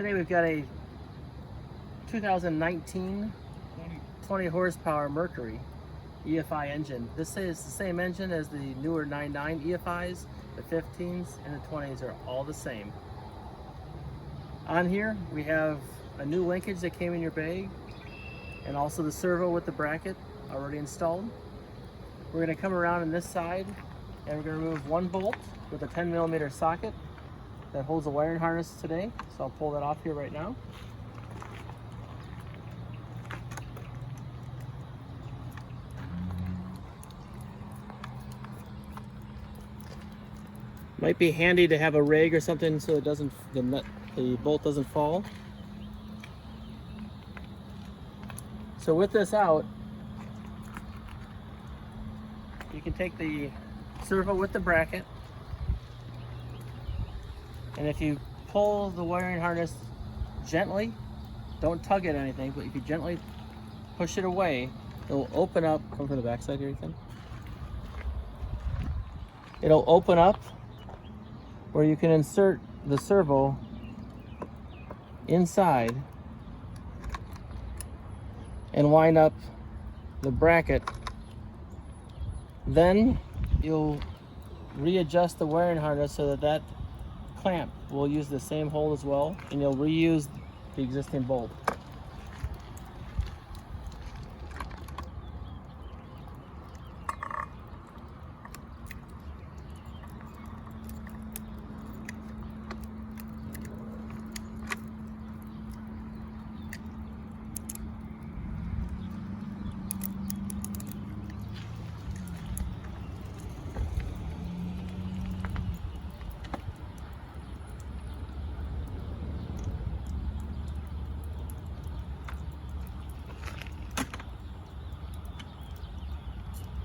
Today we've got a 2019 20 horsepower Mercury EFI engine. This is the same engine as the newer 99 EFIs. The 15s and the 20s are all the same. On here we have a new linkage that came in your bag, and also the servo with the bracket already installed. We're going to come around on this side and we're going to remove one bolt with a 10mm socket that holds a wiring harness today. So I'll pull that off here right now. Might be handy to have a rag or something so it doesn't, the bolt doesn't fall. So with this out, you can take the servo with the bracket, and if you pull the wiring harness gently, don't tug at anything, but if you gently push it away, it'll open up. Come from the back side here, Ethan. It'll open up where you can insert the servo inside and wind up the bracket. Then you'll readjust the wiring harness so that clamp will use the same hole as well, and you'll reuse the existing bolt.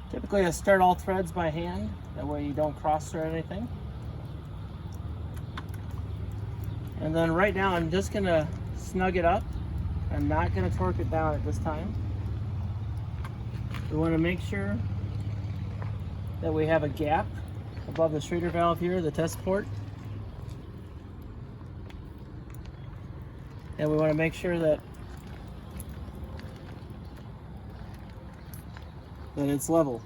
Typically I start all threads by hand, that way you don't cross thread anything. And then right now I'm just going to snug it up. I'm not going to torque it down at this time. We want to make sure that we have a gap above the Schrader valve here, the test port. And we want to make sure that it's level.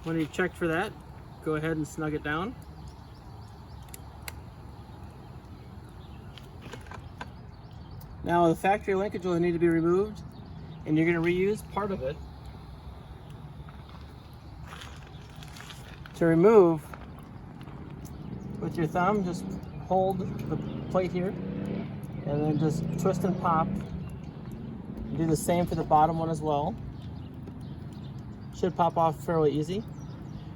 When you've checked for that, go ahead and snug it down. Now the factory linkage will need to be removed, and you're going to reuse part of it. To remove, with your thumb, just hold the plate here, and then just twist and pop. Do the same for the bottom one as well. Should pop off fairly easy.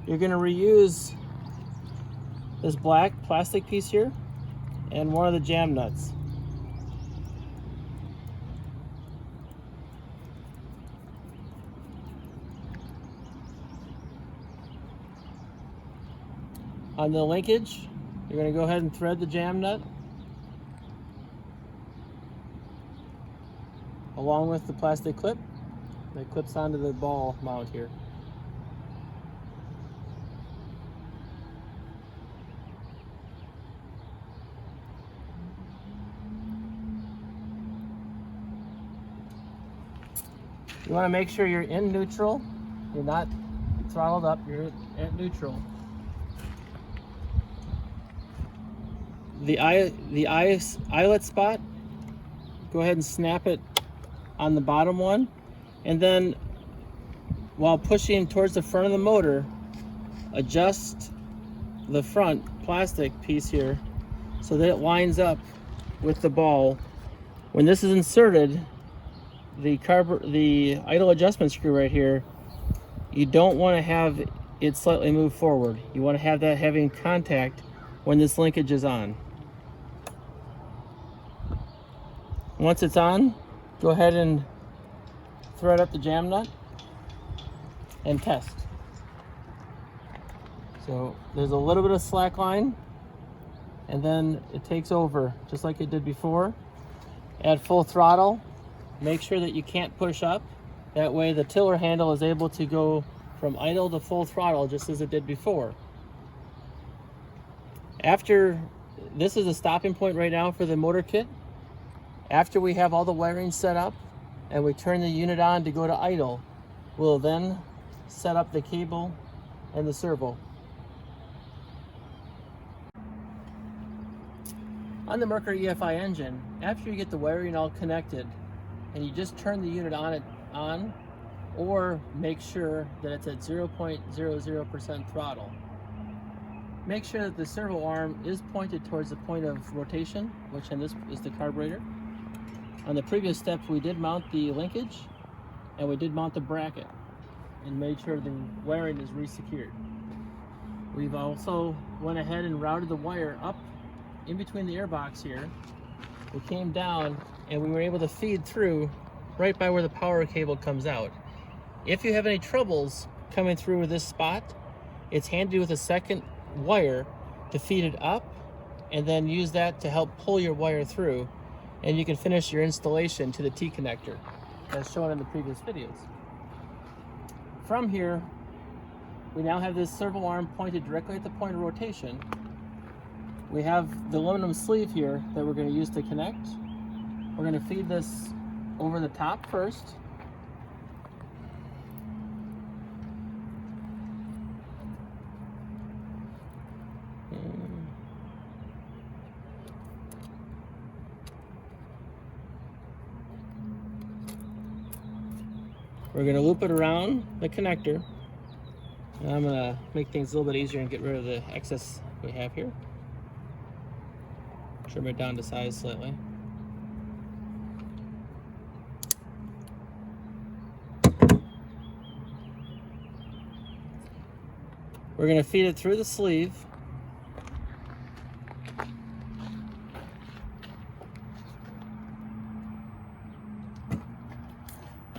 You're going to reuse this black plastic piece here and one of the jam nuts. On the linkage, you're going to go ahead and thread the jam nut along with the plastic clip that clips onto the ball mount here. You want to make sure you're in neutral. You're not throttled up, you're at neutral. The eyelet spot, go ahead and snap it on the bottom one, and then while pushing towards the front of the motor, adjust the front plastic piece here so that it lines up with the ball. When this is inserted, the idle adjustment screw right here, you don't want to have it slightly move forward. You want to have that having contact when this linkage is on. Once it's on, go ahead and thread up the jam nut and test. So there's a little bit of slack line, and then it takes over just like it did before. At full throttle, make sure that you can't push up. That way the tiller handle is able to go from idle to full throttle just as it did before. After, this is a stopping point right now for the motor kit. After we have all the wiring set up and we turn the unit on to go to idle, we'll then set up the cable and the servo. On the Mercury EFI engine, after you get the wiring all connected and you just turn the unit on or make sure that it's at 0.00% throttle. Make sure that the servo arm is pointed towards the point of rotation, which in this is the carburetor. On the previous steps, we did mount the linkage and we did mount the bracket and made sure the wiring is re-secured. We've also went ahead and routed the wire up in between the airbox here. We came down and we were able to feed through right by where the power cable comes out. If you have any troubles coming through this spot, it's handy with a second wire to feed it up and then use that to help pull your wire through, and you can finish your installation to the T connector as shown in the previous videos. From here, we now have this servo arm pointed directly at the point of rotation. We have the aluminum sleeve here that we're going to use to connect. We're going to feed this over the top first. We're going to loop it around the connector. And I'm going to make things a little bit easier and get rid of the excess we have here. Trim it down to size slightly. We're going to feed it through the sleeve.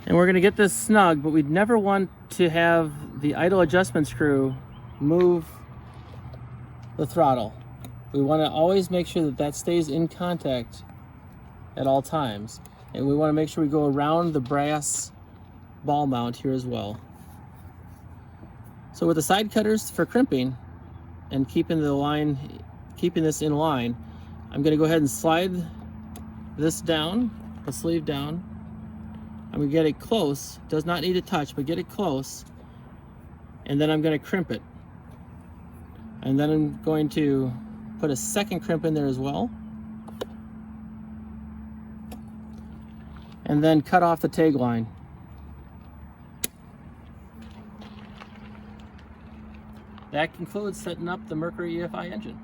And we're going to get this snug, but we'd never want to have the idle adjustment screw move the throttle. We want to always make sure that that stays in contact at all times. And we want to make sure we go around the brass ball mount here as well. So with the side cutters for crimping and keeping this in line, I'm going to go ahead and slide this down, the sleeve down. I'm going to get it close, does not need to touch, but get it close, and then I'm going to crimp it. And then I'm going to put a second crimp in there as well, and then cut off the tag line. That concludes setting up the Mercury EFI engine.